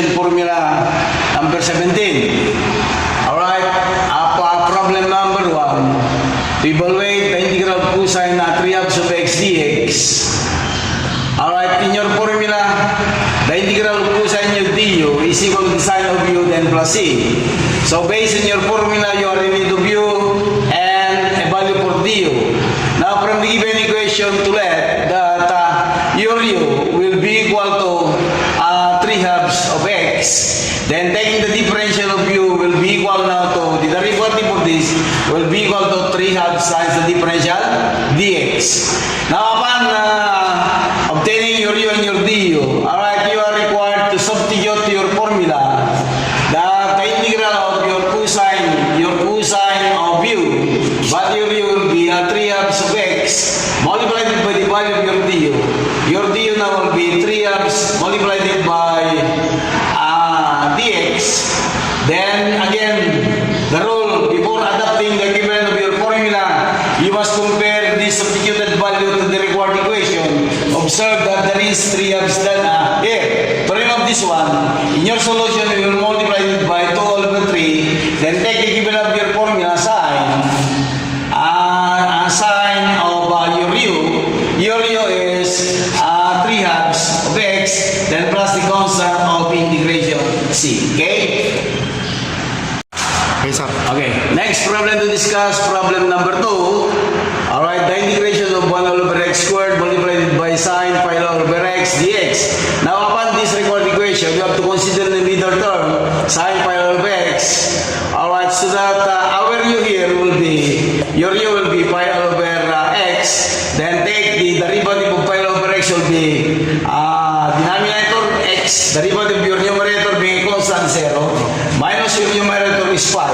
integration formula number 17. Alright, problem number 1. To evaluate the integral of cosine 3/2 of x dx. Alright, in your formula, the integral of cosine u du is equal to the sine of u then plus c. So based on your formula, you are in need of u and a value for du. Now from the given equation to let that your u will be equal to 3/2 of x. Then taking the differential of u will be equal now to the derivative of this will be equal to 3/2 times the differential dx. Now upon obtaining your u and your du, alright, you are required to substitute to your formula that the integral of your cosine of u, but your u will be 3/2 of x multiplied by the value of your du. Your du now will be 3/2 multiplied by dx. Then again, the rule before adapting the equivalent of your formula, you must compare the substituted value to the required equation. Observe that there is 3/2 done here. To remove this one, in your solution, you will multiply it by 2 over 3. Then take the equivalent of your formula sine of your u. Your u is 3/2 of x, then plus the constant of integration c. Okay? Okay, sir. Okay, next problem to discuss, problem number 2. Alright, the integration of 1 over x squared multiplied by sine pi over x dx. Now upon this required equation, you have to consider the middle term, sine pi over x. Alright, so that our u here will be, your u will be pi over x. Then take the derivative of pi over x will be denominator x, derivative of your numerator being constant 0, minus your numerator is pi,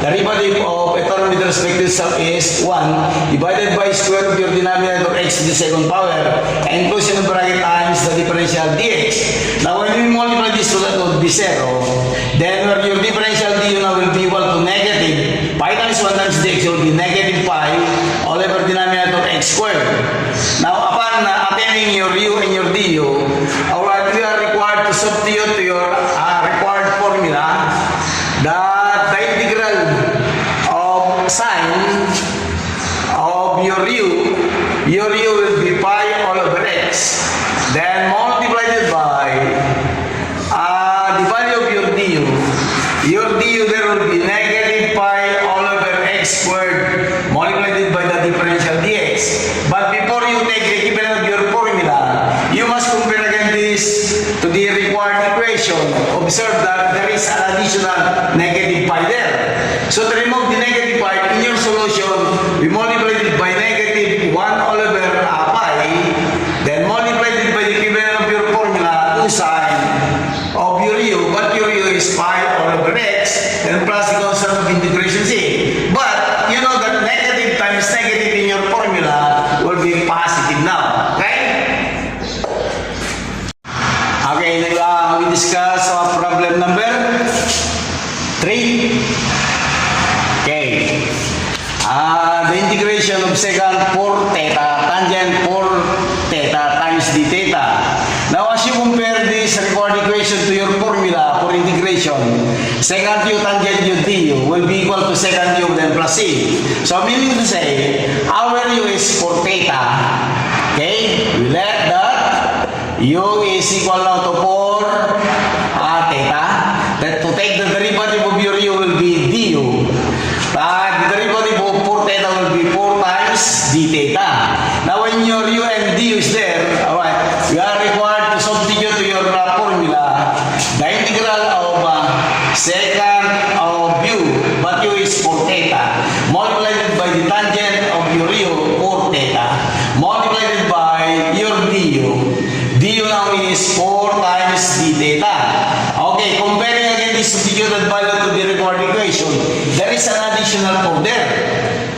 derivative of a term with respect to itself is 1, divided by square of your denominator x to the second power, and inclusion of bracket times the differential dx. Now when we multiply this to that would be 0, then where your differential du now will be equal to negative pi times 1 times dx will be negative pi all over denominator x squared. Now upon attaining your u and your du, alright, we are required to substitute to your required formula that the integral of sine of your u will be pi all over x, then multiplied by the value of your du. Your du there will be negative pi all over x squared multiplied by the differential dx. But before you take the equivalent of your formula, you must compare again this to the required equation. Observe that there is an additional negative pi there. So to remove the negative pi in your solution, we multiply it by negative 1 all over pi, then multiply it by the equivalent of your formula, cosine of your u, but your u is pi all over x, then plus the constant of integration c. But you know that negative times negative in your formula will be positive now. Okay? Okay, we discuss problem number 3. Okay. The integration of secant 4 theta tangent 4 theta times d theta. Now as you compare this required equation to your formula for integration, secant u tangent u du will be equal to secant u then plus c. So meaning to say, our u is 4 theta. Okay? We let that u is equal now to 4 theta. That to take the derivative of your u will be du. The derivative of 4 theta will be 4 times d theta. Now when your u and du is there, alright, we are required to substitute to your formula the integral of secant of u, but u is 4 theta, multiplied by the tangent of your u, 4 theta, multiplied by your du. Du now is 4 times d theta. Okay, comparing again the substituted value to the required equation, there is an additional 4 there.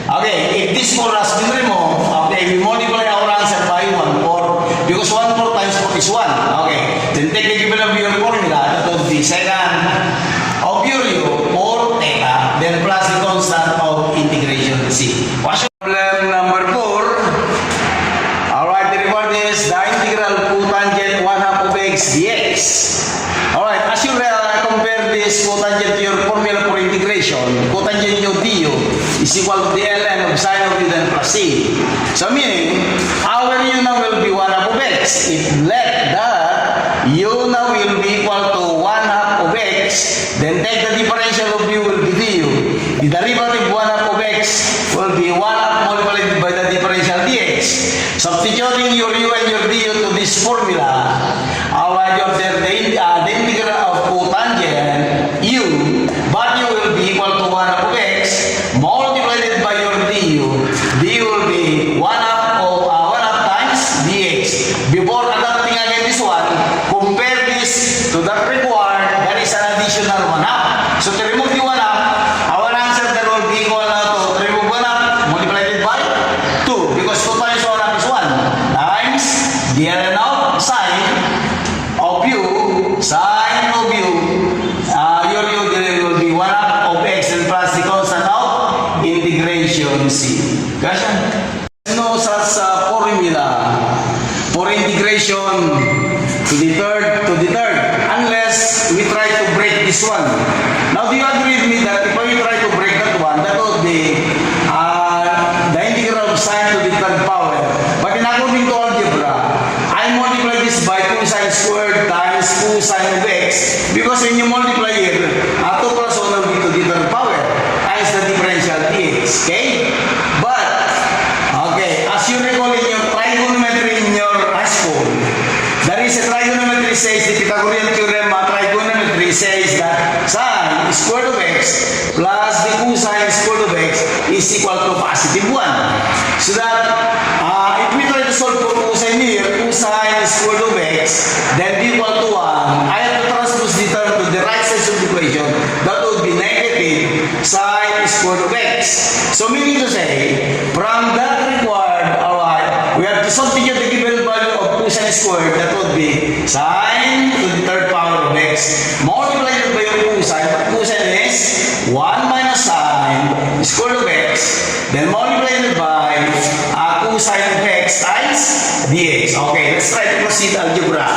Okay, if this 4 has been removed, okay, we multiply our answer by 1, 4, because 1 4 times 4 is 1. Okay, then take the equivalent of your formula, that would be secant of your u, 4 theta, then plus the constant of integration c. What's your problem number 4? Alright, the reward is the integral of cotangent 1/2 of x dx. Alright, as you read is equal to the ln of sine of u then plus c. So meaning, our u now will be 1 half of x. If let that u now will be equal to 1 half of x, then take the differential of u will be du. The derivative 1 half of x will be 1 half multiplied by the differential dx. Substituting your u and your du to this formula, alright, you observe the integral of cotangent u, but u will be equal to 1 half of x multiplied by your du. Du will be 1 half times dx. Before adapting again this one, compare this to that required, there is an additional 1 half. So to remove the 1 half, our answer that will be equal now to remove 1 half multiplied by 2, because 2 times 1 half is 1 times the ln of sine of u, your u will be 1 half of x and plus the constant of integration c. Gasyan? No such formula for integration to the third unless we try to break this one. Now do you agree with me that if we try to break that one, that would be the integral of sine to the third power. But in according to algebra, I multiply this by 2 sine squared times 2 sine of x, because when you multiply here, 2 plus 1 will be to the third power times the differential dx. Okay? But as you recall in your trigonometry in your high school, there is a trigonometry says, the Pythagorean theorem of trigonometry says that sine square of x plus the cosine square of x is equal to positive 1. So that if we try to solve for cosine here, cosine square of x, then b equal to 1, I have to transpose the term to the right side of the equation. That would be negative sine square of x. So meaning to say, from that required, we have to substitute the given value of cosine squared, that would be sine to the third power of x multiplied by your cosine. Cosine is 1 minus sine square of x, then multiplied by cosine of x times dx. Okay, let's try to proceed algebra.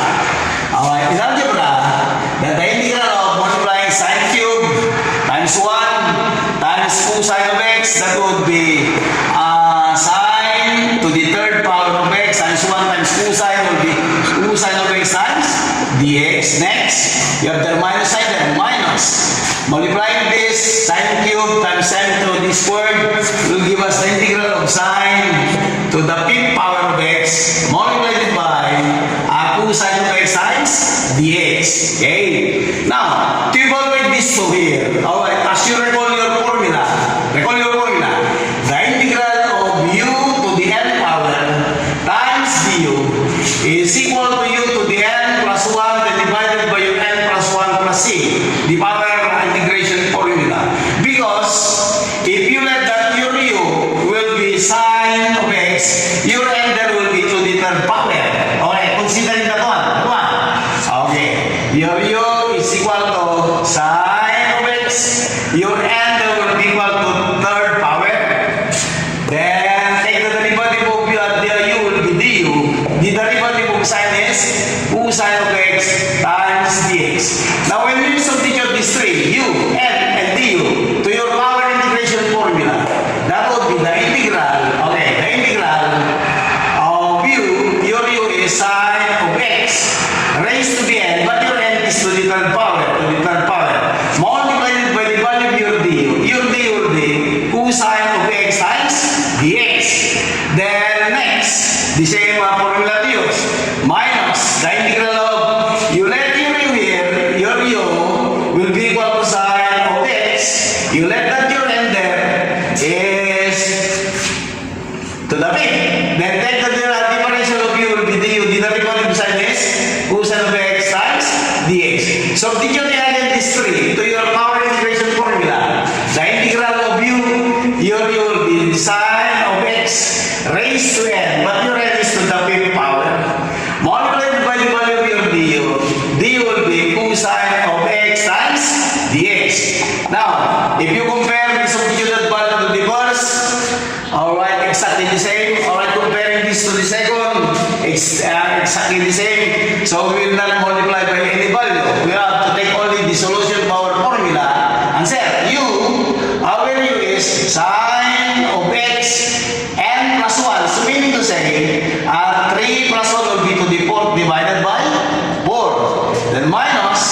Alright, in algebra, the integral of multiplying sine cube times 1 times cosine of x, that would be sine to the third power of x times 1 times cosine will be cosine of x times dx. Next, you have the minus sign there, minus. Multiplying this, sine cube times sine to the squared will give us the integral of sine to the fifth power of x multiplied by cosine of x times dx. Okay? Now, to evaluate this to here, alright, as you recall your formula, the integral of u to the n power times du is equal to u to the n plus 1 then divided by your n plus 1 plus c, the power integration formula. Because if you let that your u will be sine of x, your n there will be to the third power. Okay, considering that one. Okay, your u is equal to sine of x, your n there will be equal to third power. Then take the derivative of u will be du. The derivative of sine is cosine of x times dx. Now when you substitute these three, u, n, and du, to your power integration formula, that would be the integral, the integral of u, your u is sine of x raised to the n, but your n is to the third power, multiplied by the value of your du. Your du will be cosine of x times dx. Then next, the same formula to use, minus the integral of, you let your u here, your u will be equal to sine of x, you let that your n there is to the fifth. Then take the differential of u will be du, the derivative of sine is cosine of x times dx. Substituting again these three to your power integration formula, the integral of u, your u will be sine of x raised to n, but your n is to the fifth power, multiplied by the value of your du will be cosine of x times dx. Now, if you compare the substituted value to the first, alright, exactly the same. Alright, comparing this to the second, exactly the same. So we will not multiply by any value. We have to take only the solution power formula and say u, our u is sine say, 3 plus 1 will be to the 4th divided by 4. Then minus,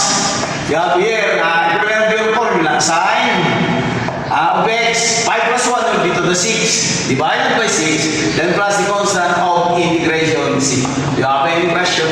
you have here, equivalent to your formula, sine of x, 5 plus 1 will be to the 6 divided by 6, then plus the constant of integration c. Do you have any question?